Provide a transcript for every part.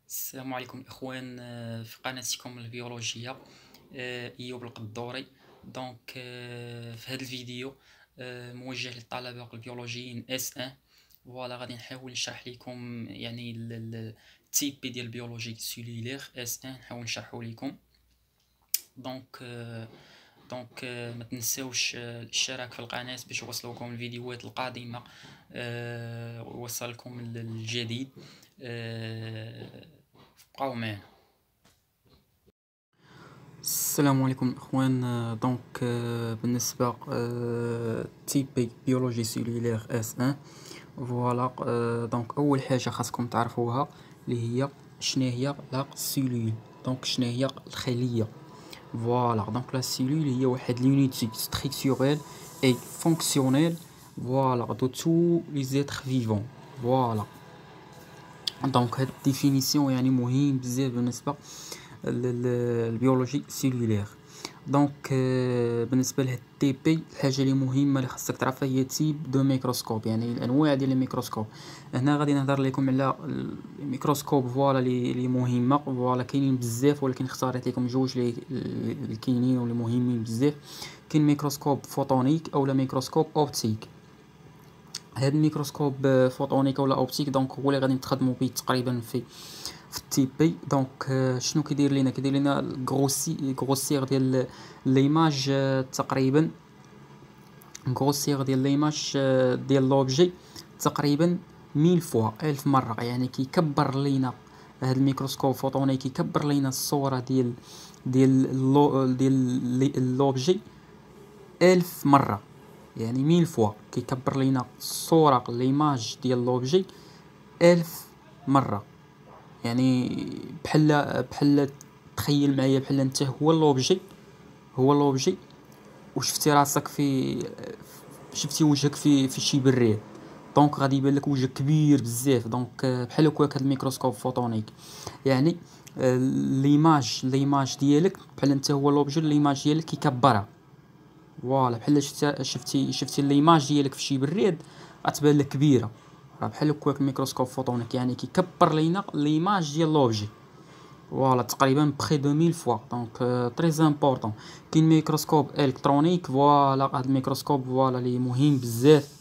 السلام عليكم اخوان، في قناتكم البيولوجيه. ايوب القدوري. دونك في هذا الفيديو موجه للطلبه البيولوجيين اس 1. فوالا غادي نحاول نشرح لكم يعني التيب ديال البيولوجي سيلولير اس 1، نحاول نشرحه لكم. دونك ما تنساوش الاشتراك في القناه باش يوصلوكم الفيديوهات القادمه، ويوصلكم الجديد. بقاو معنا. السلام عليكم اخوان. بالنسبه تيبي بيولوجي سيلولير اس 1. فوالا دونك اول حاجه خاصكم تعرفوها اللي هي شنو هي لا سيلول. دونك شنو هي الخليه. فوالا دونك لا سيلول هي واحد لونيتي ستركتوريل اي فونكسيونيل فوالا دو تو لي زيتر فيفون. فوالا دونك هاد ديفينيسيون يعني مهم بزاف بالنسبه البيولوجي سيلولير. دونك بالنسبه لهاد تي بي الحاجه اللي مهمه اللي خاصك تعرفها هي تيب دو ميكروسكوب، يعني الانواع ديال الميكروسكوب. هنا غادي نهضر لكم على الميكروسكوب فوالا اللي مهمه. فوالا كاينين بزاف ولكن اختاريت لكم جوج اللي كاينين واللي مهمين بزاف. كاين ميكروسكوب فوتونيك اولا ميكروسكوب اوبتيك. هاد الميكروسكوب فوتونيك ولا اوبتيك دونك هو اللي غادي نتخدموا به تقريبا في التي بي. دونك شنو كيدير لنا غروسير ديال ليماج، تقريبا غروسير ديال ليماج ديال لوبجي تقريبا 1000 فوا 1000 مره. يعني كيكبر لينا هاد الميكروسكوب فوتوني، كيكبر لينا الصوره ديال اللوبجي 1000 مره. يعني 1000 فوا كيكبر لينا الصوره ليماج ديال لوبجي 1000 مره. يعني بحال تخيل معايا بحال انت هو اللوبجي وشفتي راسك شفتي وجهك في شي بريد. دونك غادي يبان لك وجهك كبير بزاف. دونك بحال هكاك هاد الميكروسكوب فوتونيك، يعني ليماج ديالك بحال انت هو اللوبجي، ليماج ديالك كيكبرها. فوالا بحال شفتي ليماج ديالك في شي بريد غتبان لك كبيره. راه بحال هكاك الميكروسكوب فوتونيك يعني كيكبر لينا ليماج ديال لوبجي. فوالا تقريبا بخي 2000 فوا. دونك تري امبورطون. كاين ميكروسكوب الكترونيك. فوالا هاد الميكروسكوب فوالا اللي مهم بزاف.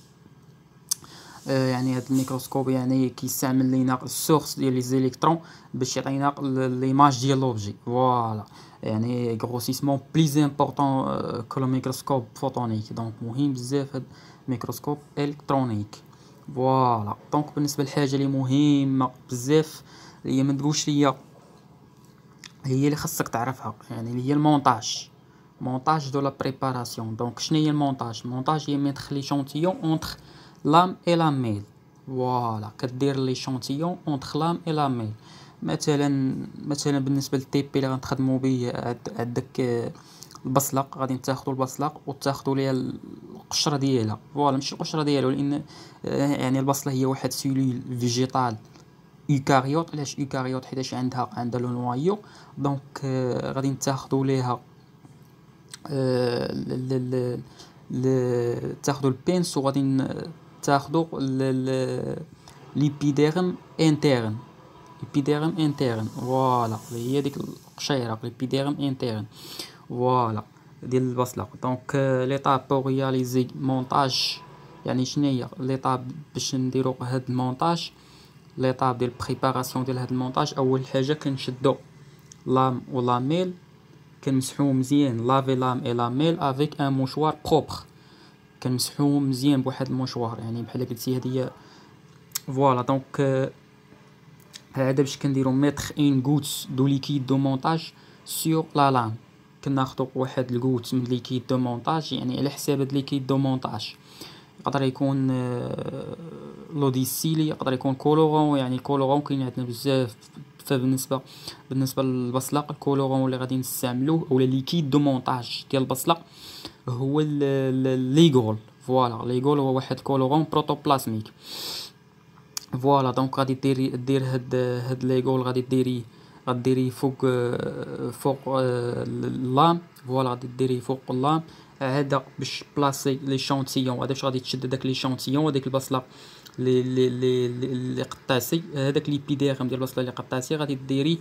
يعني هاد الميكروسكوب يعني كيستعمل لينا السورس ديال لي زيليكترون باش يعطينا ليماج ديال لوبجي. فوالا يعني غروسيسمون بليز امبورطون كو لو ميكروسكوب فوتونيك. دونك مهم بزاف هاد الميكروسكوب الكترونيك. فوالا دونك بالنسبه للحاجه اللي مهمه بزاف هي ما تقولش ليا، هي اللي خاصك تعرفها، يعني اللي هي مونتاج دو لا بريباراسيون. دونك شنو هي المونتاج هي ميتر ليشونتيون اونتر لام اي لاميل. فوالا كدير ليشونتيون اونتر لام اي لاميل. مثلا بالنسبه للتيبي اللي غنخدموا به عندك البصلق. غادي تاخذوا البصلق وتاخذوا ليها القشره ديالها. فوالا ماشي القشره ديالها لان يعني البصله هي واحد سيلول فيجيتال ايكاريوت. علاش ايكاريوت؟ حيتاش عندها لو نوايو. دونك غادي نتاخذوا ليها تاخذوا البينس وغادي تاخذوا ليبيديرم انترن. فوالا هي ديك القشيره ليبيديرم انترن فوالا ديال البصله. دونك ليطاب بور رياليزي مونتاج. يعني شنو هي ليطاب باش نديروا هاد المونتاج؟ ليطاب ديال بريباراسيون ديال هاد المونتاج. اول حاجه كنشدو لام و لاميل، كنمسحوهم مزيان لافي لام اي لاميل افيك ان موشوار بروبر. كنمسحوهم مزيان بواحد الموشوار يعني بحال قلتي هديه. فوالا دونك هذا باش كنديرو ميتر ان غوت دو ليكيد دو مونتاج سور لا لام. كناخدو واحد الغوت من ليكيد دو مونتاج يعني على حساب هاد ليكيد دو مونتاج. يقدر يكون لوديسيلي، يقدر يكون كولورون. يعني الكولورون كاين عندنا بزاف. بالنسبه للبصلق الكولورون اللي غادي نستعملوه اولا ليكيد دو مونتاج ديال البصلق هو ليغول. فوالا ليغول هو واحد كولورون بروتوبلازميك. فوالا دونك غادي دير هاد ليغول غاديريه فوق اللام. فوالا غادي ديريه فوق اللام هذا باش بلاصي لي شونتيون. هذا باش غادي تشد داك لي شونتيون وديك البصله لي قطاسي. هذاك لي بي دي ار ام ديال البصله لي قطاسي غادي ديريه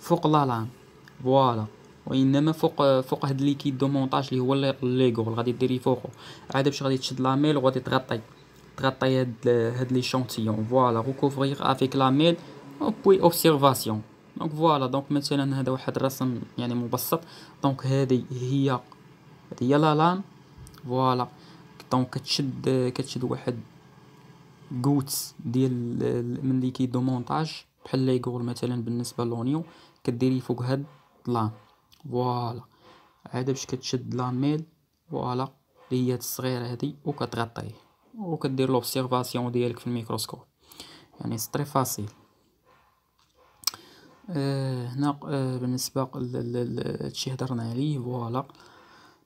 فوق لا لام، فوالا. وانما فوق هاد ليكيد دو مونتاج اللي هو ليغول غادي ديريه فوقو. عاد باش غادي تشد لاميل وغادي تغطي هاد لي شونتيون، فوالا. ريكوفرير افيك لاميل بوي اوبسيرفاسيون. دونك فوالا. دونك مثلا هذا واحد الرسم يعني مبسط. دونك هذه هي لا لام، فوالا. دونك كتشد واحد غوتس ديال من ليكيد دو مونتاج بحال ليغول مثلا بالنسبه لونيون، كديري فوق هاد لام، فوالا. عاد باش كتشد لاميل، فوالا، اللي هي هاد الصغيره هادي، وكتغطيه وكدير لوبسيرفاسيون ديالك في الميكروسكوب. يعني سي طري فاسيل. هنا بالنسبه هادشي هضرنا عليه، فوالا.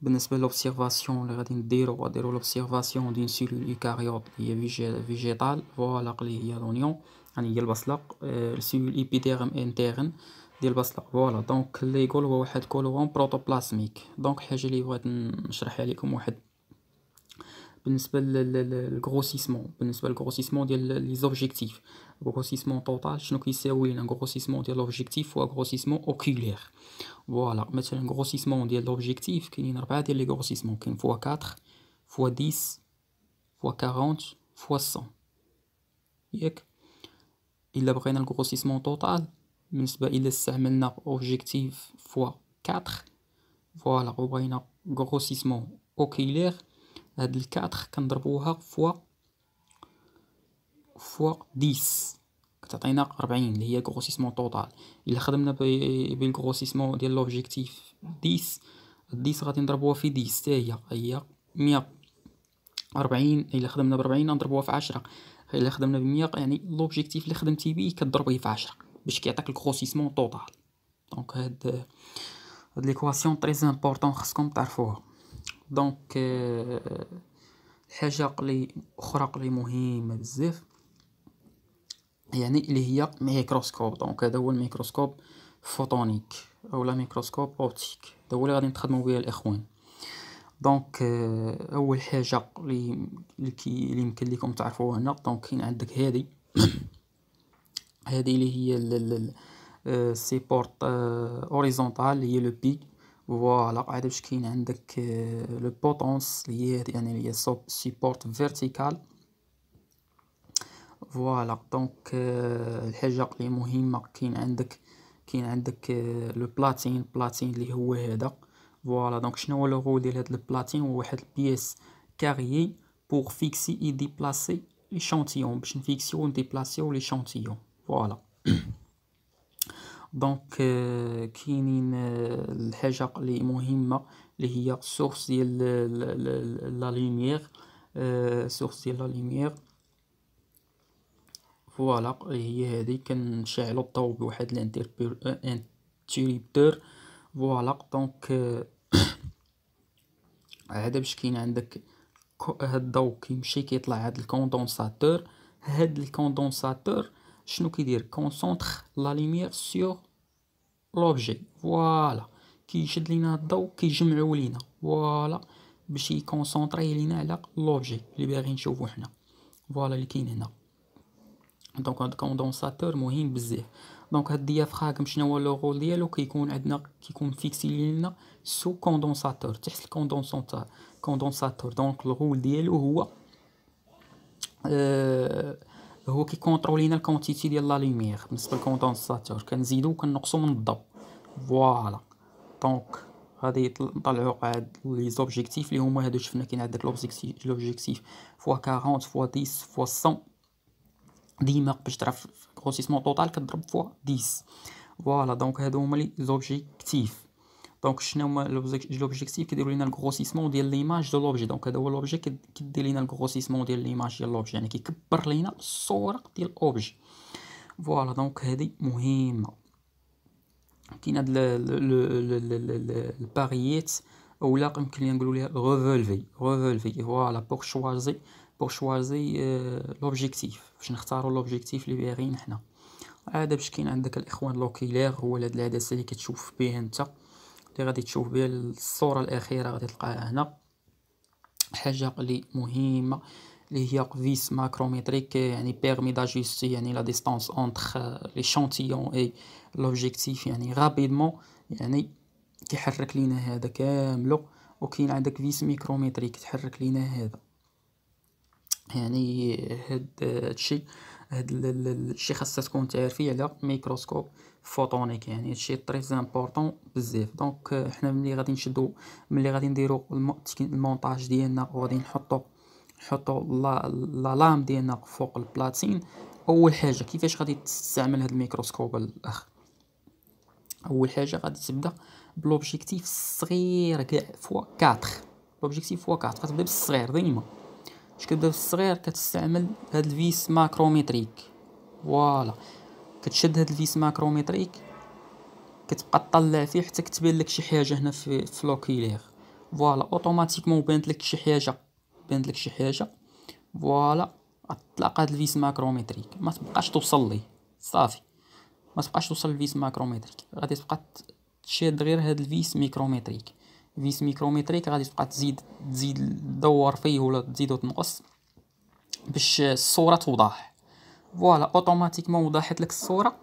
بالنسبه لوبسيرفاسيون اللي غادي نديرو لوبسيرفاسيون دين سيلول ايكاريوت اللي هي فيجيتال، فوالا، اللي هي لونيون، يعني هي البصله. السيلول ايبيديرم انترن ديال البصله، فوالا. دونك اللي يقول هو واحد كولون بروتوبلازميك. دونك الحاجه اللي بغيت نشرحها لكم واحد بالنسبه للغروسيسمون ديال لي زوبجيكتيف. غروسيسمون طوطال شنو كيساوي لنا؟ غروسيسمون ديال لوبجيكتيف هو غروسيسمون اوكولير، فوالا. مثلا غروسيسمون ديال لوبجيكتيف كاينين 4 ديال لي غروسيسمون. كاين فوا 4 فوا 10 فوا 40 فوا 100، ياك. الا بغينا الغروسيسمون طوطال، بالنسبه الا استعملنا اوبجيكتيف فوا 4، فوالا، وبغينا غروسيسمون اوكولير، هاد الكاتر كنضربوها فوا 10 كتعطينا 40 اللي هي غروسيسمون طوطال. الا خدمنا بالغروسيسمون ديال لوبجيكتيف 10 غادي نضربوها في 10 حتى هي 140. الا خدمنا ب40 نضربوها في 10. الا خدمنا ب100 يعني لوبجيكتيف اللي خدمتي بيه كضربيه في 10 باش كيعطيك الغروسيسمون طوطال. دونك هاد ليكواسيون طري امبورطون خصكم تعرفوها. دونك حاجه اخرى مهمه بزاف، يعني اللي هي ميكروسكوب. دونك هذا هو الميكروسكوب فوتونيك اولا ميكروسكوب اوبتيك، هذا هو اللي غادي نخدموا به الاخوان. دونك اول حاجه اللي يمكن لكم تعرفوها هنا، دونك كاين عندك هذه اللي هي سيبورت اوريزونتال اللي هي لو بي، فوالا. عاد باش كاين عندك لو بوتونس اللي هي يعني هي سيبورت فيرتيكال، فوالا. دونك الحاجه اللي مهمه كاين عندك لو بلاتين اللي هو هذا، فوالا. دونك شنو هو لو رول ديال هاد البلاتين؟ هو واحد البيس كاريي بور فيكسي اي ديبلاسي ليشانتيون، باش نفيكسيو و نديبلاسيو ليشانتيون، فوالا. دونك كاينين الحاجه اللي مهمه اللي هي سورس ديال لا لوميير، فوالا. هي هذه كنشعلوا الضوء بواحد الانتربتور، فوالا. دونك عاد باش كاين عندك هاد الضوء كيمشي كيطلع هاد الكوندونساتور. هاد الكوندونساتور شنو كيدير؟ كونسونطر لا لوميير سور لوبجي، فوالا. كيشد لينا الضوء كيجمعو لينا، فوالا، باش يكونسونطري لينا على لوبجي اللي باغي نشوفو حنا، فوالا، اللي كاين هنا. دونك هاد الكوندونساتور مهم بزاف. دونك هاد الديافراغم شنو هو لو رول ديالو؟ كيكون عندنا فيكسي لينا سو كوندونساتور تحت الكوندونساتور. دونك الرول ديالو هو كيكونطرولينا الكونتيتي ديال لا لوميير. بالنسبه للكوندونساتور كنزيدو وكنقصو من الضوء، فوالا. دونك غادي نطلعو عاد لي زوبجيكتيف اللي هما هادو شفنا. كاين عندك لوبجيكتيف فوا 40 فوا 10 فوا 100. ديما باش تعرف غروسيسمون طوطال كضرب فوا 10، فوالا. دونك هادو هما لي زوبجيكتيف. دونك شنو هما لوبجيكتيف؟ كيديروا لينا الغروسيسمون ديال ليماج دو لوبجي. دونك هذا هو لوبجي كيدير لينا الغروسيسمون ديال ليماج ديال لوبجي، يعني كيكبر لينا الصوره ديال الاوبجي، فوالا. دونك هذه مهمه. كاين هاد البارييت اولا يمكن لينا نقولوا ليها ريفولفي، فوالا. بور شوازي لوبجيكتيف، باش نختاروا لوبجيكتيف اللي باغيين حنا. عاد باش كاين عندك الاخوان لوكيلير، هو هاد العدسه اللي كتشوف به انت، اللي غادي تشوف بها الصوره الاخيره غادي تلقاها هنا. حاجه اللي مهمه اللي هي فيس ماكروميتريك، يعني بيرمي داجوستي يعني لا ديستانس اونتر ليشانتيون اي لوبجيكتيف يعني غابيدمون، يعني كيحرك لينا هذا كاملو. وكاين عندك فيس ميكروميتريك تحرك لينا هذا. يعني هاد الشيء خاصها تكون تعرفي على ميكروسكوب فوتونيك، يعني هادشي تري امبورطون بزاف. دونك حنا ملي غادي نشدو، ملي غادي نديرو المونتاج ديالنا وغادي نحطو لا لام ديالنا فوق البلاتين، اول حاجه كيفاش غادي تستعمل هاد الميكروسكوب الاخ؟ اول حاجه غادي تبدا بلوبجيكتيف صغير كاع فوا 4. لوبجيكتيف فوا 4 غتبدا بالصغير ديما. باش كتبدا بالصغير كتستعمل هاد الفيس ماكروميتريك. فوالا كتشد هاد الفيس ماكروميتريك، كتبقى تطلع فيه حتى كتبان لك شي حاجه هنا في لوكيلير. فوالا اوتوماتيكمون بانت لك شي حاجه. فوالا غتطلق هاد الفيس ماكروميتريك، ما تبقاش توصل ليه صافي، ما تبقاش توصل للفيس ماكروميتريك، غادي تبقى تشاد غير هاد الفيس ميكروميتريك. فيس ميكروميتريك غادي تبقى تزيد تدور فيه ولا تزيد وتنقص باش الصوره توضح. فوالا اوتوماتيكمون وضحت لك الصوره،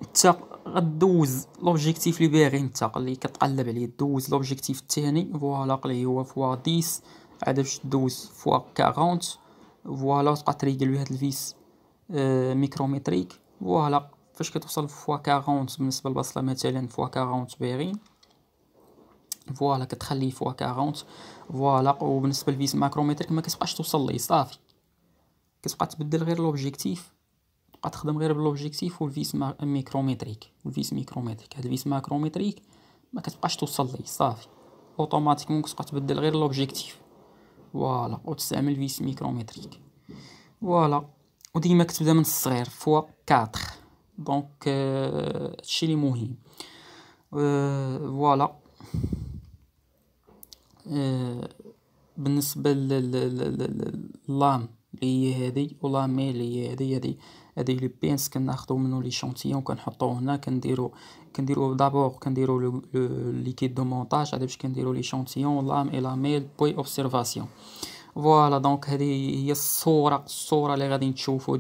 انت غدوز لوبجيكتيف اللي باغي انت اللي كتقلب عليه، دوز لوبجيكتيف الثاني فوالا اللي هو فوا 10 عاد باش دوز فوا 40. فوالا تبقى تريقل بهاد الفيس ميكروميتريك. فوالا فاش كتوصل فوا 40 بالنسبه للبصله مثلا فوا 40 باغيين، فوالا كتخليه فوا 40. فوالا وبالنسبه للفيس ماكروميتريك ما كتبقاش توصل ليه صافي، كتبقى تبدل غير لوبجيكتيف، تبقى تخدم غير باللوبجيكتيف والفيس ميكروميتريك. هاد الفيس ماكروميتريك ما كتبقاش توصل ليه صافي، اوتوماتيكمون كتبقى تبدل غير لوبجيكتيف. فوالا وتستعمل فيس ميكروميتريك. فوالا وديما كتبدا من الصغير فوا 4. دونك هادشي لي مهم. فوالا بالنسبه للام اللي هي هادي ولامي اللي هي هادي لي بينس كناخدو منو لي شونتيون كنحطوه هنا، كنديرو دابور كنديرو لو ليكيد دو مونتاج عاد باش كنديرو لي شونتيون لام اي لاميل بوي اوبسيرفاسيون. فوالا دونك هذه هي الصوره اللي غادي نشوفوا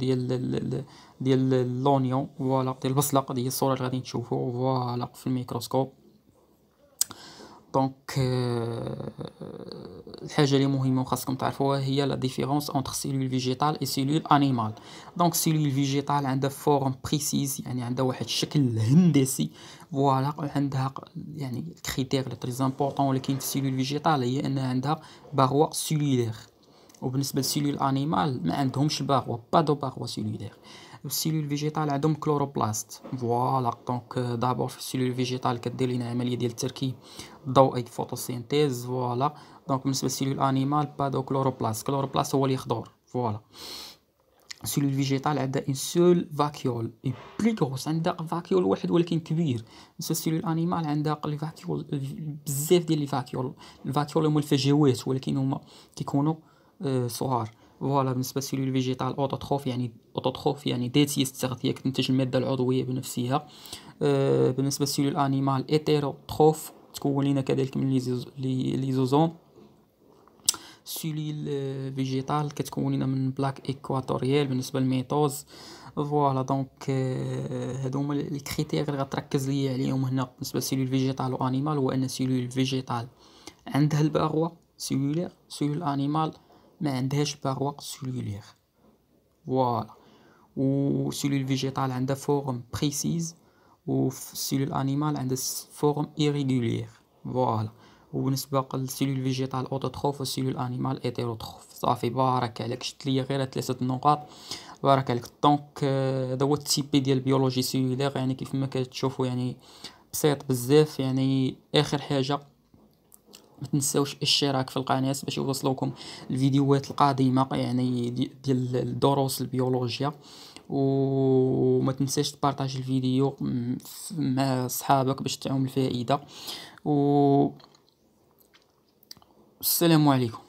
ديال لونيون. فوالا ديال البصله، هذه هي الصوره اللي غادي نشوفوا فوالا في الميكروسكوب. دونك الحاجه اللي مهمه وخاصكم تعرفوها هي لا ديفيرونس اونتر سيلول فيجيتال اي سيلول انيمال. دونك سيلول فيجيتال عندها فورم بريسيز، يعني عندها واحد الشكل هندسي. فوالا عندها يعني الكريتير لي تري امبورطون اللي كاين في السيلول فيجيتال هي انها عندها باغوا سيلولير، وبالنسبه للسيلول انيمال ما عندهمش باغوا، با دو باغوا سيلولير. السيلول فيجيتال عندهم كلوروبلاست. فوالا دونك دابور في السيلول فيجيتال كدير لينا عمليه ديال التركيب الضوئي فوتوسينتيز. فوالا دونك بالنسبه للسيلول انيمال با دو كلوروبلاست هو اللي يخضر. فوالا السيلول فيجيتال عندها ان سول فاكيول اي بلي غروس، عندها فاكيول واحد ولكن كبير. بالنسبه للسيلول انيمال عندها لي فاكيول بزاف ديال لي فاكيول. الفاكيول هما الفجوات ولكن هما كيكونوا صغار. فوالا بالنسبه للسيلول فيجيتال اوتوتروف يعني داتيس التغذيه كتنتج الماده العضويه بنفسها. بالنسبه للسيلول انيمال ايتيروتروف تكون لنا كذلك من ليزوزوم. سيلول فيجيتال كتكون لنا من بلاك ايكواتوريال. بالنسبه للميتوز فوالا دونك هادو هما لي كريتير اللي غتركز لي عليهم هنا بالنسبه للسيلول فيجيتال وانيمال. هو ان سيلول فيجيتال عندها الباغوا سيلولير، سيلول انيمال ما عندهاش باغوا سيلولير. فوالا وسيلول فيجيتال عندها فورم بريسيز، وفي السيلول انيمال عندها فورم ايريغولير. فوالا وبالنسبه للسيلول فيجيتال اوتوتروف والسيلول انيمال ايتيروتروف. صافي بارك عليك، شفت ليا غير 3 نقاط بارك عليك. دونك هذا هو التيبي ديال البيولوجي سيلولير، يعني كيف ما كتشوفوا يعني بسيط بزاف. يعني اخر حاجه ما تنساوش الاشتراك في القناه باش يوصلوكم الفيديوهات القادمه يعني ديال الدروس البيولوجيا. وما تنساش تبارطاج الفيديو مع صحابك باش تعم الفائده. والسلام عليكم.